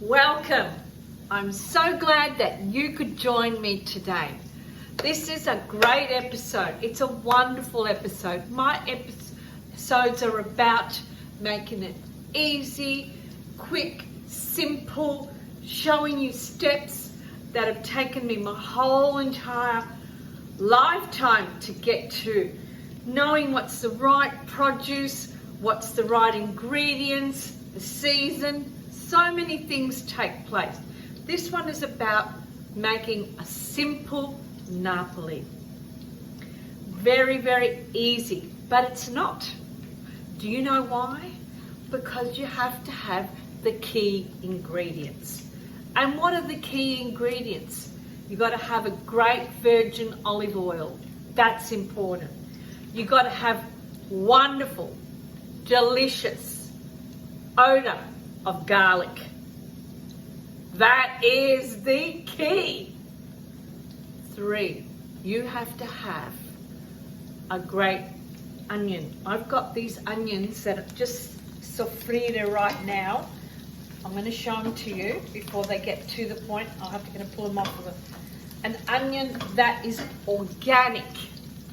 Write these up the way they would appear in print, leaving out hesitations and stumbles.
Welcome. I'm so glad that you could join me today. This is a great episode. It's a wonderful episode. My episodes are about making it easy, quick, simple, showing you steps that have taken me my whole entire lifetime to get to. Knowing what's the right produce, what's the right ingredients, the season, so many things take place. This one is about making a simple Napoli. Very, very easy, but it's not. Do you know why? Because you have to have the key ingredients. And what are the key ingredients? You've got to have a great virgin olive oil. That's important. You've got to have wonderful, delicious odor of garlic. That is the key. 3, you have to have a great onion. I've got these onions that are just sofrite right now. I'm going to show them to you before they get to the point. I'll have to pull them off of an onion that is organic.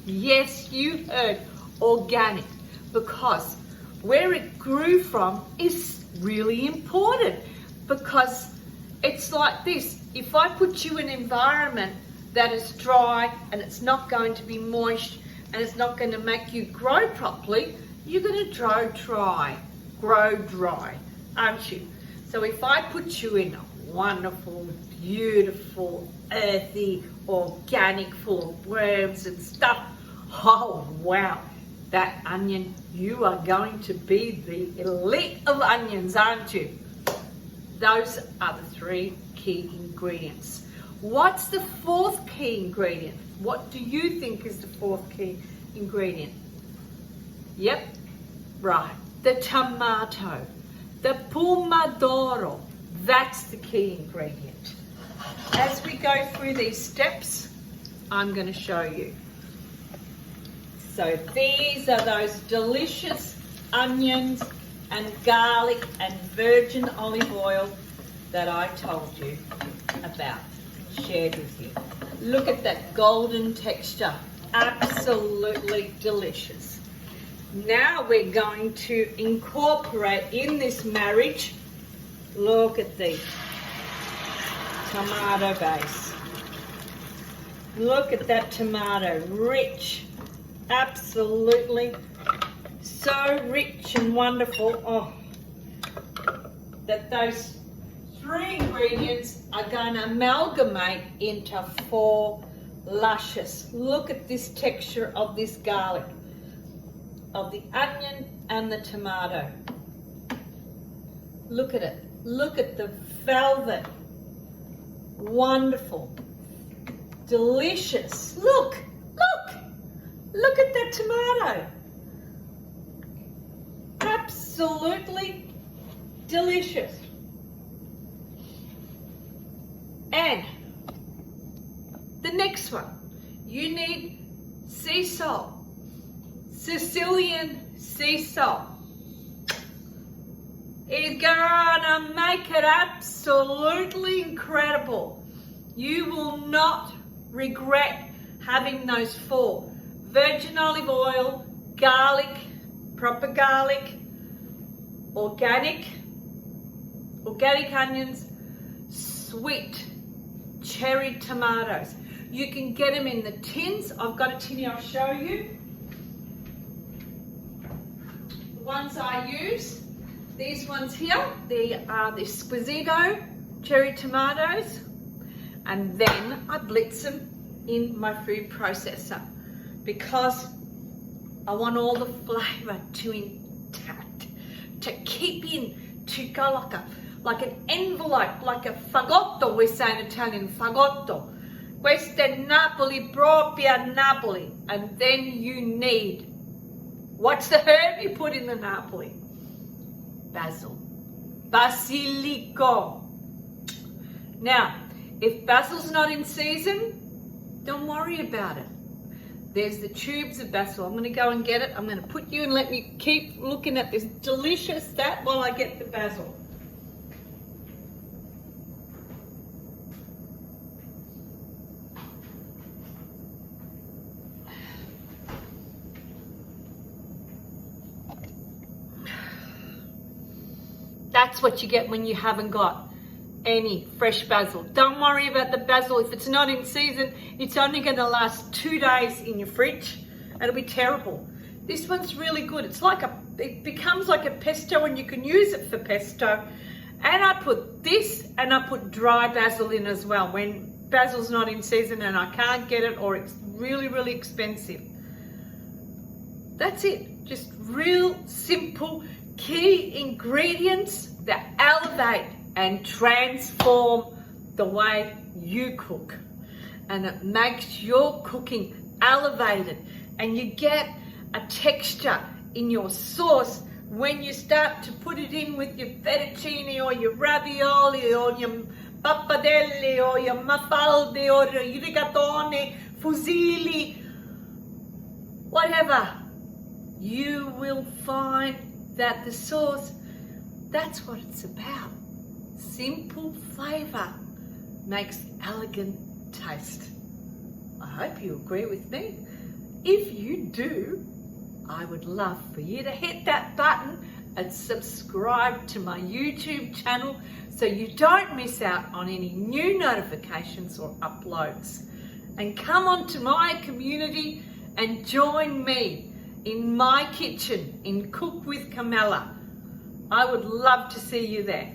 Yes, you heard organic, because where it grew from is really important, because it's like this. If I put you in an environment that is dry and it's not going to be moist and it's not going to make you grow properly, you're going to grow dry, aren't you? So if I put you in a wonderful, beautiful, earthy, organic, full of worms and stuff, oh wow, that onion, you are going to be the elite of onions, aren't you? Those are the 3 key ingredients. What's the 4th key ingredient? What do you think is the 4th key ingredient? Yep, right, the tomato, the pomodoro. That's the key ingredient. As we go through these steps, I'm going to show you. So these are those delicious onions and garlic and virgin olive oil that I told you about, shared with you. Look at that golden texture, absolutely delicious. Now we're going to incorporate in this marriage, look at the tomato base. Look at that tomato, rich, absolutely so rich and wonderful. Oh, that those 3 ingredients are going to amalgamate into 4 luscious. Look at this texture of this garlic, of the onion and the tomato. Look at it. Look at the velvet. Wonderful. Delicious. Look. Look at that tomato. Absolutely delicious. And the next one, you need sea salt, Sicilian sea salt. It's gonna make it absolutely incredible. You will not regret having those 4. Virgin olive oil, garlic, proper garlic, organic onions, sweet cherry tomatoes. You can get them in the tins. I've got a tin here, I'll show you. The ones I use, these ones here, they are the Squisito cherry tomatoes, and then I blitz them in my food processor, because I want all the flavour to intact, to keep in, to go like an envelope, like a fagotto, we say in Italian, fagotto. Questa è Napoli, propria Napoli. And then you need, what's the herb you put in the Napoli? Basil. Basilico. Now, if basil's not in season, don't worry about it. There's the tubes of basil. I'm going to go and get it. I'm going to put you and let me keep looking at this delicious that while I get the basil. That's what you get when you haven't got any fresh basil. Don't worry about the basil. If it's not in season, it's only going to last 2 days in your fridge. It'll be terrible. This one's really good. It becomes like a pesto, and you can use it for pesto. And I put this, and I put dry basil in as well when basil's not in season and I can't get it, or it's really, really expensive. That's it. Just real simple key ingredients that elevate and transform the way you cook. And it makes your cooking elevated, and you get a texture in your sauce when you start to put it in with your fettuccine or your ravioli or your pappardelle or your mafalde or your rigatone, fusilli, whatever. You will find that the sauce, that's what it's about. Simple flavor makes elegant taste. I hope you agree with me. If you do, I would love for you to hit that button and subscribe to my YouTube channel so you don't miss out on any new notifications or uploads. And come onto my community and join me in my kitchen in Cook with Carmela. I would love to see you there.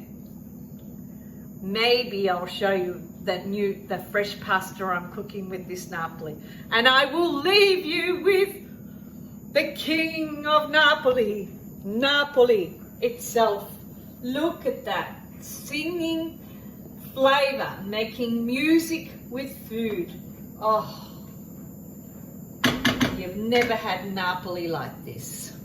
Maybe I'll show you the fresh pasta I'm cooking with this Napoli. And I will leave you with the king of Napoli, Napoli itself. Look at that, singing flavor, making music with food. Oh, you've never had Napoli like this.